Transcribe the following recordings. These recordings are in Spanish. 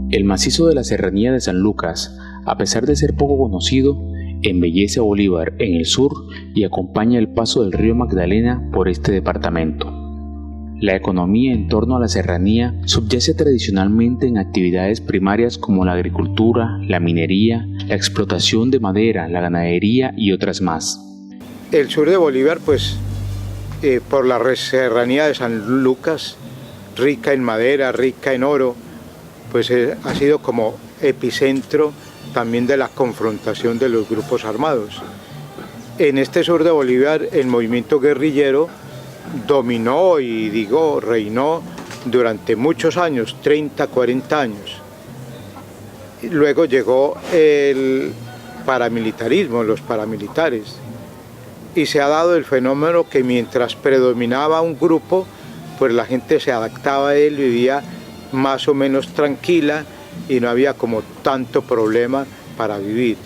El macizo de la Serranía de San Lucas, a pesar de ser poco conocido, embellece a Bolívar en el sur y acompaña el paso del río Magdalena por este departamento. La economía en torno a la serranía subyace tradicionalmente en actividades primarias como la agricultura, la minería, la explotación de madera, la ganadería y otras más. El sur de Bolívar, por la serranía de San Lucas, rica en madera, rica en oro, ha sido como epicentro también de la confrontación de los grupos armados. En este sur de Bolívar el movimiento guerrillero dominó reinó durante muchos años, 30, 40 años. Luego llegó el paramilitarismo, los paramilitares, y se ha dado el fenómeno que mientras predominaba un grupo, pues la gente se adaptaba a él, vivía más o menos tranquila y no había como tanto problema para vivir.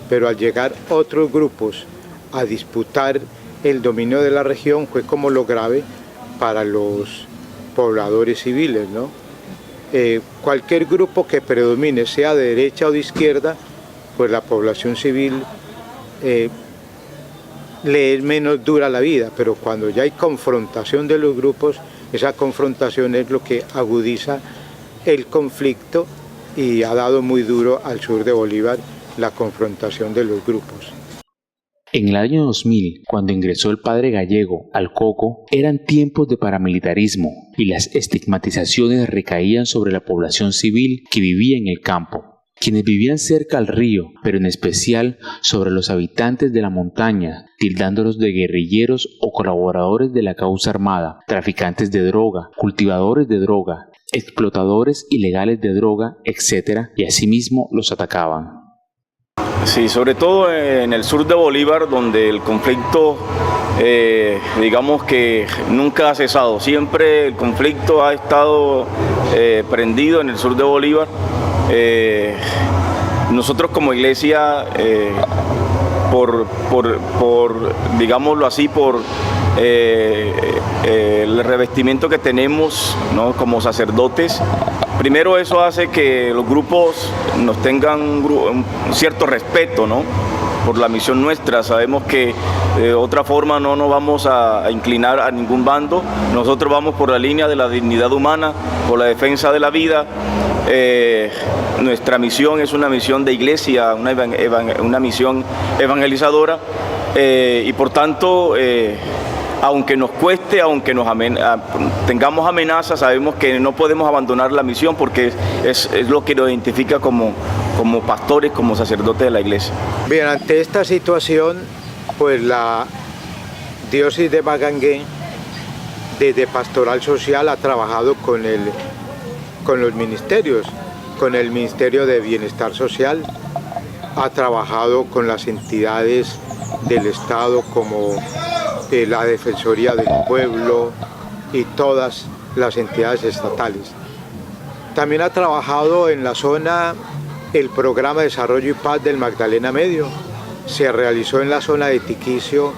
Pero al llegar otros grupos a disputar el dominio de la región fue como lo grave para los pobladores civiles, ¿no? Cualquier grupo que predomine, sea de derecha o de izquierda, pues la población civil le es menos dura la vida, pero cuando ya hay confrontación de los grupos, esa confrontación es lo que agudiza el conflicto y ha dado muy duro al sur de Bolívar la confrontación de los grupos. En el año 2000, cuando ingresó el padre Gallego al Coco, eran tiempos de paramilitarismo y las estigmatizaciones recaían sobre la población civil que vivía en el campo, quienes vivían cerca al río, pero en especial sobre los habitantes de la montaña, tildándolos de guerrilleros o colaboradores de la causa armada, traficantes de droga, cultivadores de droga, explotadores ilegales de droga, etc., y asimismo los atacaban. Sí, sobre todo en el sur de Bolívar, donde el conflicto, digamos que nunca ha cesado. Siempre el conflicto ha estado prendido en el sur de Bolívar. Nosotros como iglesia, digámoslo así, por el revestimiento que tenemos, ¿no?, como sacerdotes, primero eso hace que los grupos nos tengan un cierto respeto, ¿no?, por la misión nuestra. Sabemos que de otra forma no nos vamos a inclinar a ningún bando. Nosotros vamos por la línea de la dignidad humana, por la defensa de la vida. Nuestra misión es una misión de iglesia, una misión evangelizadora, y por tanto, aunque nos cueste, aunque tengamos amenazas, sabemos que no podemos abandonar la misión porque es lo que nos identifica como pastores, como sacerdotes de la iglesia. Bien, ante esta situación, pues la diócesis de Magangué, desde Pastoral Social, ha trabajado con los ministerios, con el Ministerio de Bienestar Social, ha trabajado con las entidades del Estado como la Defensoría del Pueblo y todas las entidades estatales. También ha trabajado en la zona el Programa de Desarrollo y Paz del Magdalena Medio. Se realizó en la zona de Tiquicio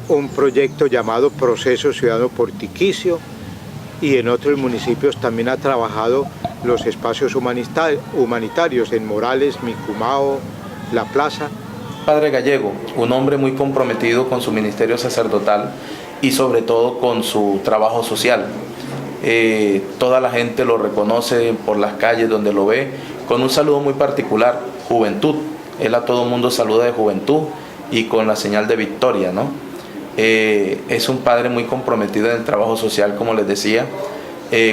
un proyecto llamado Proceso Ciudadano por Tiquicio, y en otros municipios también ha trabajado los espacios humanitarios en Morales, Micumao, La Plaza. Padre Gallego, un hombre muy comprometido con su ministerio sacerdotal y sobre todo con su trabajo social. Toda la gente lo reconoce por las calles donde lo ve, con un saludo muy particular, juventud. Él a todo mundo saluda de juventud y con la señal de victoria, ¿no? Es un padre muy comprometido en el trabajo social, como les decía.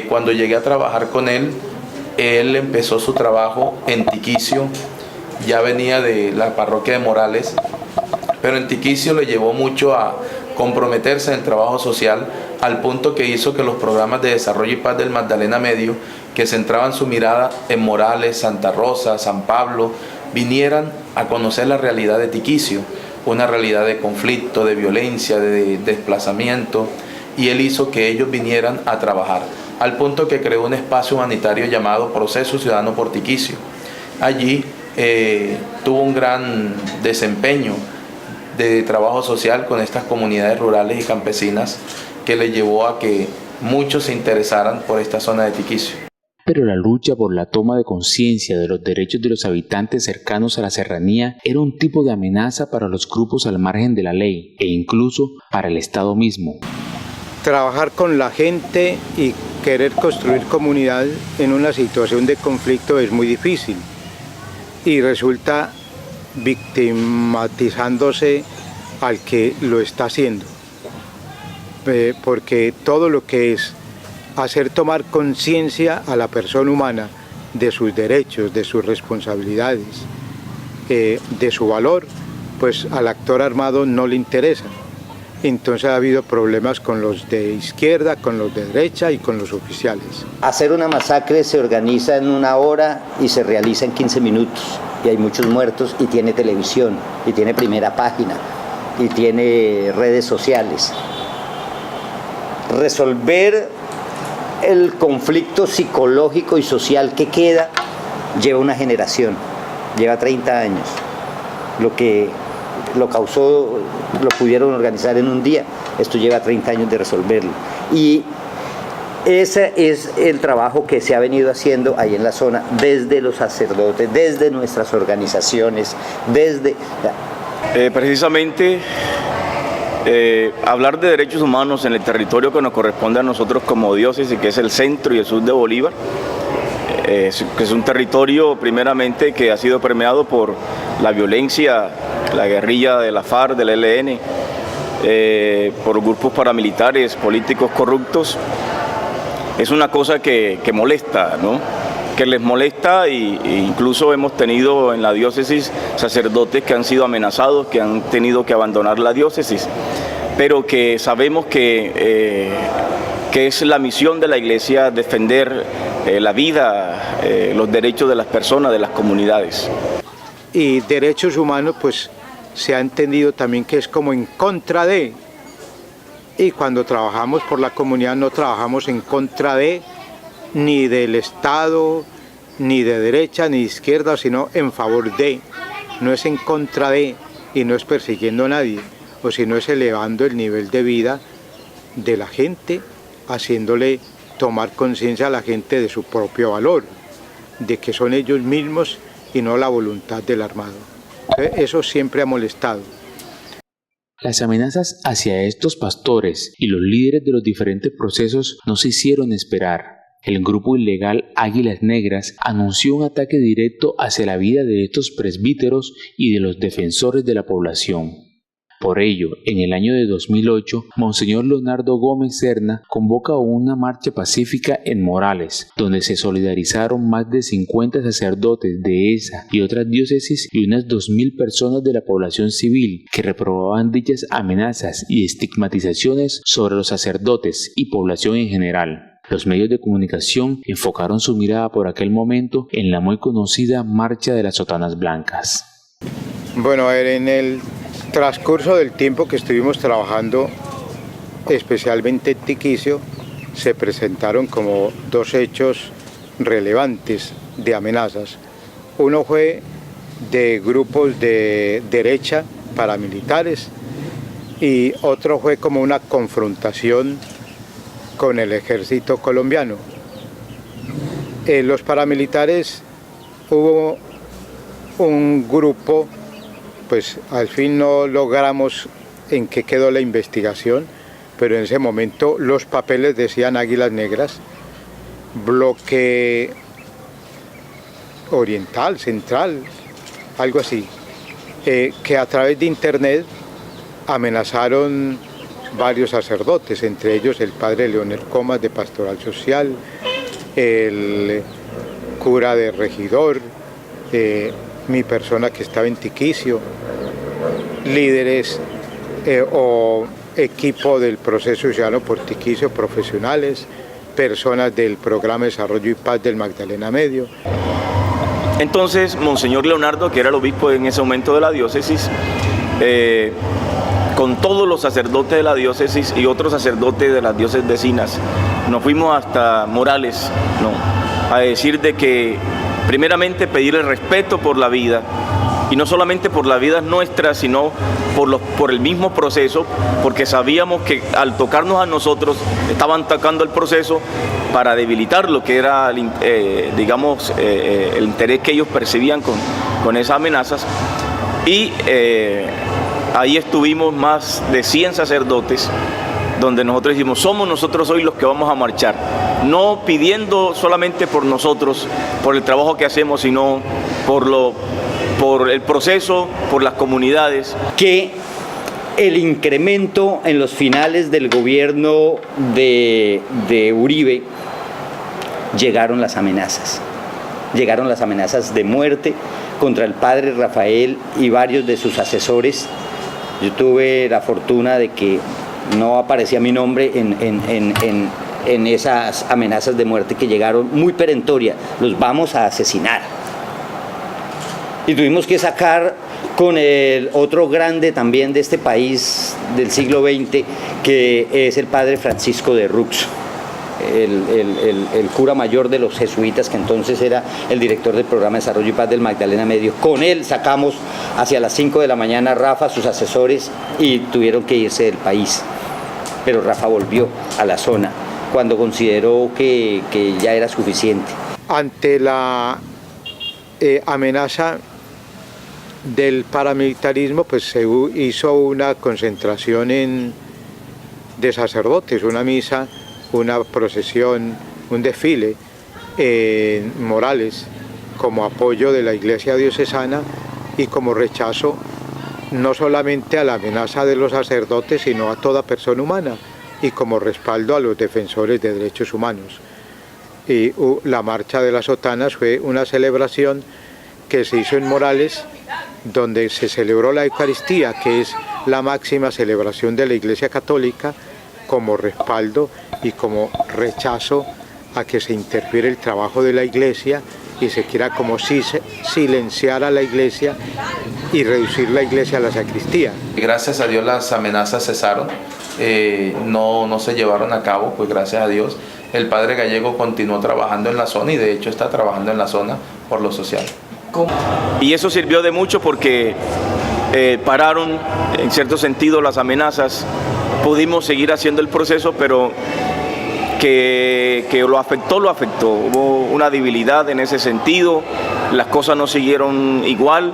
Cuando llegué a trabajar con él empezó su trabajo en Tiquicio. Ya venía de la parroquia de Morales, pero en Tiquicio le llevó mucho a comprometerse en el trabajo social, al punto que hizo que los programas de desarrollo y paz del Magdalena Medio, que centraban su mirada en Morales, Santa Rosa, San Pablo, vinieran a conocer la realidad de Tiquicio, una realidad de conflicto, de violencia, de desplazamiento, y él hizo que ellos vinieran a trabajar, al punto que creó un espacio humanitario llamado Proceso Ciudadano por Tiquicio. Allí tuvo un gran desempeño de trabajo social con estas comunidades rurales y campesinas, que le llevó a que muchos se interesaran por esta zona de Tiquicio. Pero la lucha por la toma de conciencia de los derechos de los habitantes cercanos a la serranía era un tipo de amenaza para los grupos al margen de la ley e incluso para el Estado mismo. Trabajar con la gente y querer construir comunidad en una situación de conflicto es muy difícil y resulta victimizándose al que lo está haciendo, porque todo lo que es hacer tomar conciencia a la persona humana de sus derechos, de sus responsabilidades, de su valor, pues al actor armado no le interesa. Entonces ha habido problemas con los de izquierda, con los de derecha y con los oficiales. Hacer una masacre se organiza en 1 hora y se realiza en 15 minutos. Y hay muchos muertos y tiene televisión, y tiene primera página, y tiene redes sociales. Resolver el conflicto psicológico y social que queda lleva una generación, lleva 30 años. Lo que lo causó, lo pudieron organizar en un día, esto lleva 30 años de resolverlo. Y ese es el trabajo que se ha venido haciendo ahí en la zona, desde los sacerdotes, desde nuestras organizaciones, desde... Precisamente hablar de derechos humanos en el territorio que nos corresponde a nosotros como diócesis, que es el centro y el sur de Bolívar, que es un territorio primeramente que ha sido permeado por la violencia, la guerrilla de la FARC, del ELN, por grupos paramilitares, políticos corruptos. Es una cosa que molesta, ¿no? Que les molesta, e incluso hemos tenido en la diócesis sacerdotes que han sido amenazados, que han tenido que abandonar la diócesis, pero que sabemos que es la misión de la Iglesia defender la vida, los derechos de las personas, de las comunidades. Y derechos humanos, pues se ha entendido también que es como en contra de, y cuando trabajamos por la comunidad no trabajamos en contra de, ni del Estado, ni de derecha, ni de izquierda, sino en favor de. No es en contra de y no es persiguiendo a nadie, o sino es elevando el nivel de vida de la gente, haciéndole tomar conciencia a la gente de su propio valor, de que son ellos mismos y no la voluntad del armado. Eso siempre ha molestado. Las amenazas hacia estos pastores y los líderes de los diferentes procesos no se hicieron esperar. El grupo ilegal Águilas Negras anunció un ataque directo hacia la vida de estos presbíteros y de los defensores de la población. Por ello, en el año de 2008, Monseñor Leonardo Gómez Serna convoca una marcha pacífica en Morales, donde se solidarizaron más de 50 sacerdotes de esa y otras diócesis y unas 2.000 personas de la población civil que reprobaban dichas amenazas y estigmatizaciones sobre los sacerdotes y población en general. Los medios de comunicación enfocaron su mirada por aquel momento en la muy conocida Marcha de las Sotanas Blancas. Bueno, en el transcurso del tiempo que estuvimos trabajando, especialmente en Tiquicio, se presentaron como 2 hechos relevantes de amenazas. Uno fue de grupos de derecha paramilitares y otro fue como una confrontación con el ejército colombiano. Los paramilitares, hubo un grupo, pues al fin no logramos en qué quedó la investigación, pero en ese momento los papeles decían Águilas Negras, bloque oriental, central, algo así, que a través de internet amenazaron varios sacerdotes, entre ellos el padre Leonel Comas de Pastoral Social, el cura de Regidor, mi persona que estaba en Tiquicio, líderes o equipo del Proceso Ciudadano por Tiquicio, profesionales, personas del Programa de Desarrollo y Paz del Magdalena Medio. Entonces, Monseñor Leonardo, que era el obispo en ese momento de la diócesis, con todos los sacerdotes de la diócesis y otros sacerdotes de las diócesis vecinas, nos fuimos hasta Morales, ¿no?, a decir de que primeramente pedir el respeto por la vida, y no solamente por la vida nuestra, sino por el mismo proceso, porque sabíamos que al tocarnos a nosotros estaban tocando el proceso para debilitar lo que era, el interés que ellos percibían con esas amenazas. Y ahí estuvimos más de 100 sacerdotes, donde nosotros dijimos, somos nosotros hoy los que vamos a marchar, no pidiendo solamente por nosotros, por el trabajo que hacemos, sino por el proceso, por las comunidades. Que el incremento en los finales del gobierno de Uribe, llegaron las amenazas de muerte contra el padre Rafael y varios de sus asesores. Yo tuve la fortuna de que no aparecía mi nombre en esas amenazas de muerte que llegaron muy perentorias. Los vamos a asesinar. Y tuvimos que sacar con el otro grande también de este país del siglo XX, que es el padre Francisco de Rux, el cura mayor de los jesuitas, que entonces era el director del programa de Desarrollo y Paz del Magdalena Medio. Con él sacamos hacia las 5 de la mañana a Rafa, sus asesores, y tuvieron que irse del país. Pero Rafa volvió a la zona cuando consideró que ya era suficiente. Ante la amenaza del paramilitarismo, pues se hizo una concentración de sacerdotes, una misa, una procesión, un desfile en Morales, como apoyo de la Iglesia diocesana y como rechazo no solamente a la amenaza de los sacerdotes, sino a toda persona humana, y como respaldo a los defensores de derechos humanos. Y la marcha de las sotanas fue una celebración que se hizo en Morales, donde se celebró la Eucaristía, que es la máxima celebración de la Iglesia Católica, como respaldo y como rechazo a que se interfiere el trabajo de la Iglesia y se quiera como si silenciar a la Iglesia y reducir la Iglesia a la sacristía. Gracias a Dios las amenazas cesaron, no se llevaron a cabo, pues gracias a Dios el padre Gallego continuó trabajando en la zona y de hecho está trabajando en la zona por lo social. Y eso sirvió de mucho porque pararon en cierto sentido las amenazas, pudimos seguir haciendo el proceso, pero que lo afectó. Hubo una debilidad en ese sentido, las cosas no siguieron igual,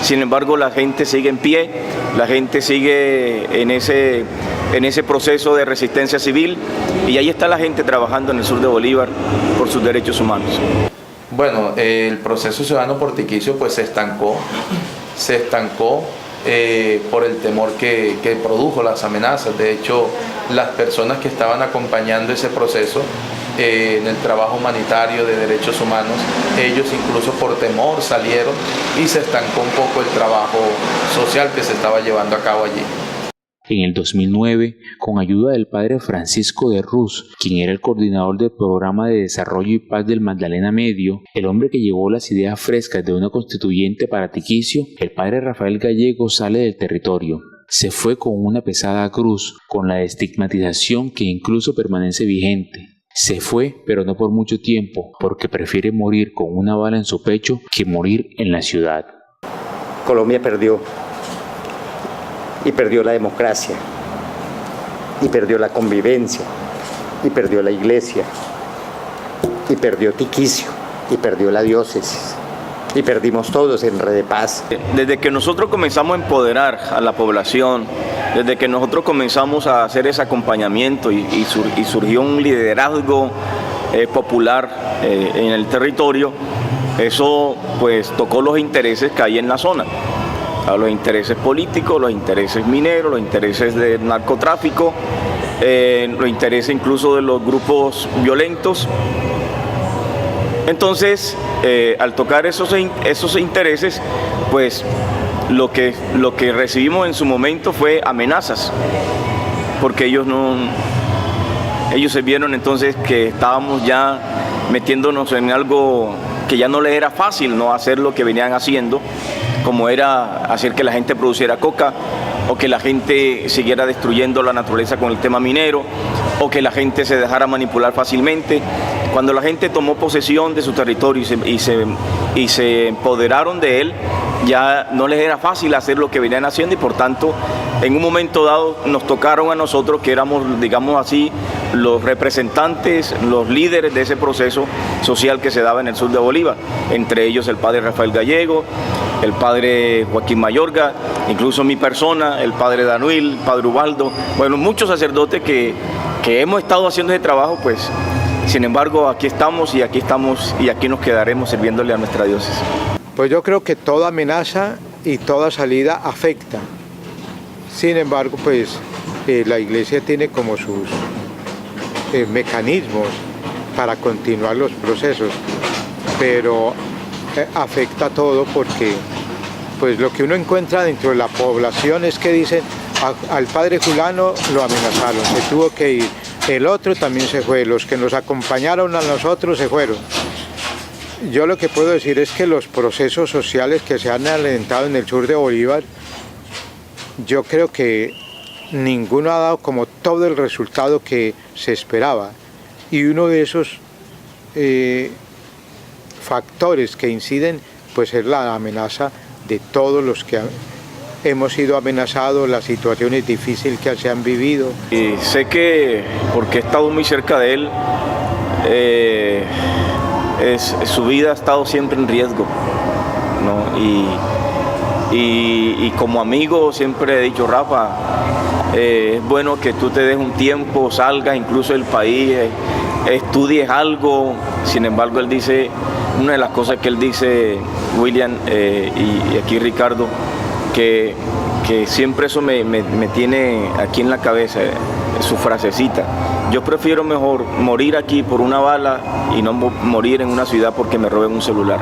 sin embargo la gente sigue en pie, la gente sigue en ese proceso de resistencia civil y ahí está la gente trabajando en el sur de Bolívar por sus derechos humanos. Bueno, el proceso ciudadano portiquicio pues se estancó por el temor que produjo las amenazas. De hecho, las personas que estaban acompañando ese proceso en el trabajo humanitario de derechos humanos, ellos incluso por temor salieron y se estancó un poco el trabajo social que se estaba llevando a cabo allí. En el 2009, con ayuda del padre Francisco de Ruz, quien era el coordinador del programa de Desarrollo y Paz del Magdalena Medio, el hombre que llevó las ideas frescas de una constituyente para Tiquicio, el padre Rafael Gallego sale del territorio. Se fue con una pesada cruz, con la estigmatización que incluso permanece vigente. Se fue, pero no por mucho tiempo, porque prefiere morir con una bala en su pecho que morir en la ciudad. Colombia perdió. Y perdió la democracia, y perdió la convivencia, y perdió la iglesia, y perdió Tiquicio, y perdió la diócesis, y perdimos todos en Red de Paz. Desde que nosotros comenzamos a empoderar a la población, desde que nosotros comenzamos a hacer ese acompañamiento y surgió un liderazgo popular en el territorio, eso pues tocó los intereses que hay en la zona. A los intereses políticos, los intereses mineros, los intereses del narcotráfico, los intereses incluso de los grupos violentos. Entonces, al tocar esos intereses, pues lo que recibimos en su momento fue amenazas, porque ellos se vieron entonces que estábamos ya metiéndonos en algo que ya no les era fácil no hacer lo que venían haciendo, como era hacer que la gente produciera coca, o que la gente siguiera destruyendo la naturaleza con el tema minero, o que la gente se dejara manipular fácilmente. Cuando la gente tomó posesión de su territorio y se empoderaron de él, ya no les era fácil hacer lo que venían haciendo y por tanto en un momento dado nos tocaron a nosotros, que éramos, digamos así, los representantes, los líderes de ese proceso social que se daba en el sur de Bolívar, entre ellos el padre Rafael Gallego, el padre Joaquín Mayorga, incluso mi persona, el padre Danuil, el padre Ubaldo, bueno, muchos sacerdotes que hemos estado haciendo ese trabajo, pues, sin embargo, aquí estamos y aquí nos quedaremos sirviéndole a nuestra diócesis. Pues yo creo que toda amenaza y toda salida afecta. Sin embargo, pues la Iglesia tiene como sus mecanismos para continuar los procesos, pero afecta todo porque pues lo que uno encuentra dentro de la población es que dicen al padre fulano lo amenazaron, se tuvo que ir, el otro también se fue, los que nos acompañaron a nosotros se fueron. Yo lo que puedo decir es que los procesos sociales que se han alentado en el sur de Bolívar, yo creo que ninguno ha dado como todo el resultado que se esperaba. Y uno de esos factores que inciden, pues es la amenaza de todos los que hemos sido amenazados, las situaciones difíciles que se han vivido. Y sé que, porque he estado muy cerca de él, su vida ha estado siempre en riesgo, ¿no? Y como amigo siempre he dicho, Rafa, es bueno que tú te des un tiempo, salgas incluso del país, estudies algo. Sin embargo, él dice, una de las cosas que él dice, William, y aquí Ricardo, que siempre eso me tiene aquí en la cabeza, su frasecita: yo prefiero mejor morir aquí por una bala y no morir en una ciudad porque me roben un celular.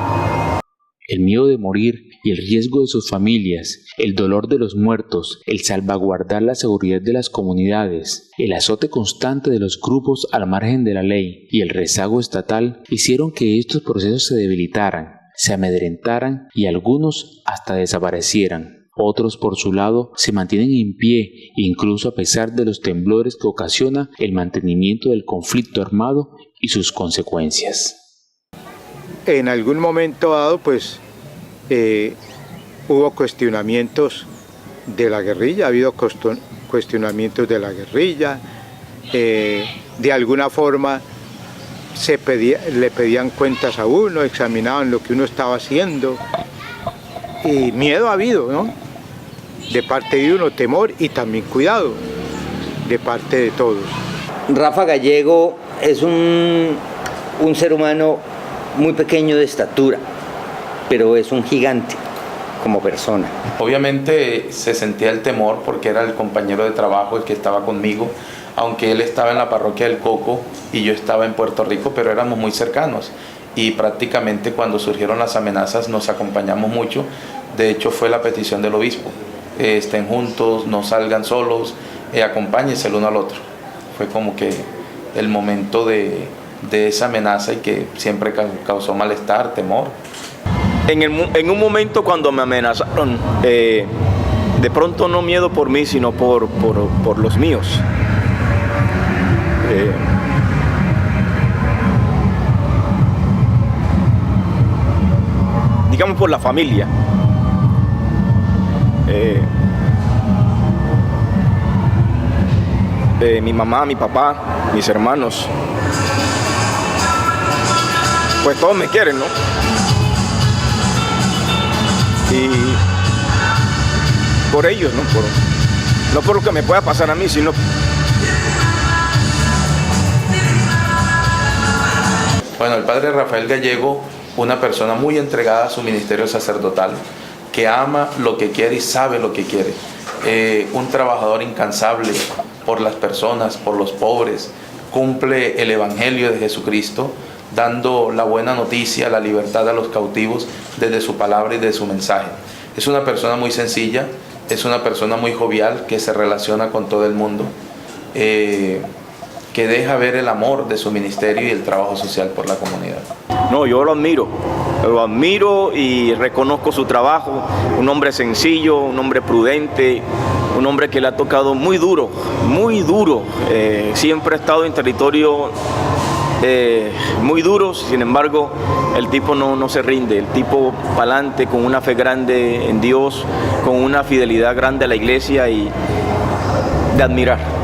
El miedo de morir y el riesgo de sus familias, el dolor de los muertos, el salvaguardar la seguridad de las comunidades, el azote constante de los grupos al margen de la ley y el rezago estatal hicieron que estos procesos se debilitaran, se amedrentaran y algunos hasta desaparecieran. Otros, por su lado, se mantienen en pie, incluso a pesar de los temblores que ocasiona el mantenimiento del conflicto armado y sus consecuencias. En algún momento dado, pues, hubo cuestionamientos de la guerrilla, ha habido cuestionamientos de la guerrilla, de alguna forma le pedían cuentas a uno, examinaban lo que uno estaba haciendo, y miedo ha habido, ¿no? De parte de uno, temor y también cuidado de parte de todos. Rafa Gallego es un ser humano muy pequeño de estatura, pero es un gigante como persona. Obviamente se sentía el temor porque era el compañero de trabajo el que estaba conmigo, aunque él estaba en la parroquia del Coco y yo estaba en Puerto Rico, pero éramos muy cercanos y prácticamente cuando surgieron las amenazas nos acompañamos mucho. De hecho fue la petición del obispo: estén juntos, no salgan solos, acompáñense el uno al otro. Fue como que el momento de esa amenaza y que siempre causó malestar, temor. En un momento cuando me amenazaron, de pronto no miedo por mí, sino por los míos. Digamos por la familia. Mi mamá, mi papá, mis hermanos, pues todos me quieren, ¿no? Y por ellos, no por lo que me pueda pasar a mí, sino... Bueno, el padre Rafael Gallego, una persona muy entregada a su ministerio sacerdotal, que ama lo que quiere y sabe lo que quiere. Un trabajador incansable por las personas, por los pobres, cumple el Evangelio de Jesucristo, dando la buena noticia, la libertad a los cautivos desde su palabra y de su mensaje. Es una persona muy sencilla, es una persona muy jovial que se relaciona con todo el mundo, que deja ver el amor de su ministerio y el trabajo social por la comunidad. No, yo lo admiro y reconozco su trabajo. Un hombre sencillo, un hombre prudente, un hombre que le ha tocado muy duro, siempre ha estado en territorio muy duros, sin embargo el tipo no se rinde, el tipo pa'lante, con una fe grande en Dios, con una fidelidad grande a la iglesia y de admirar.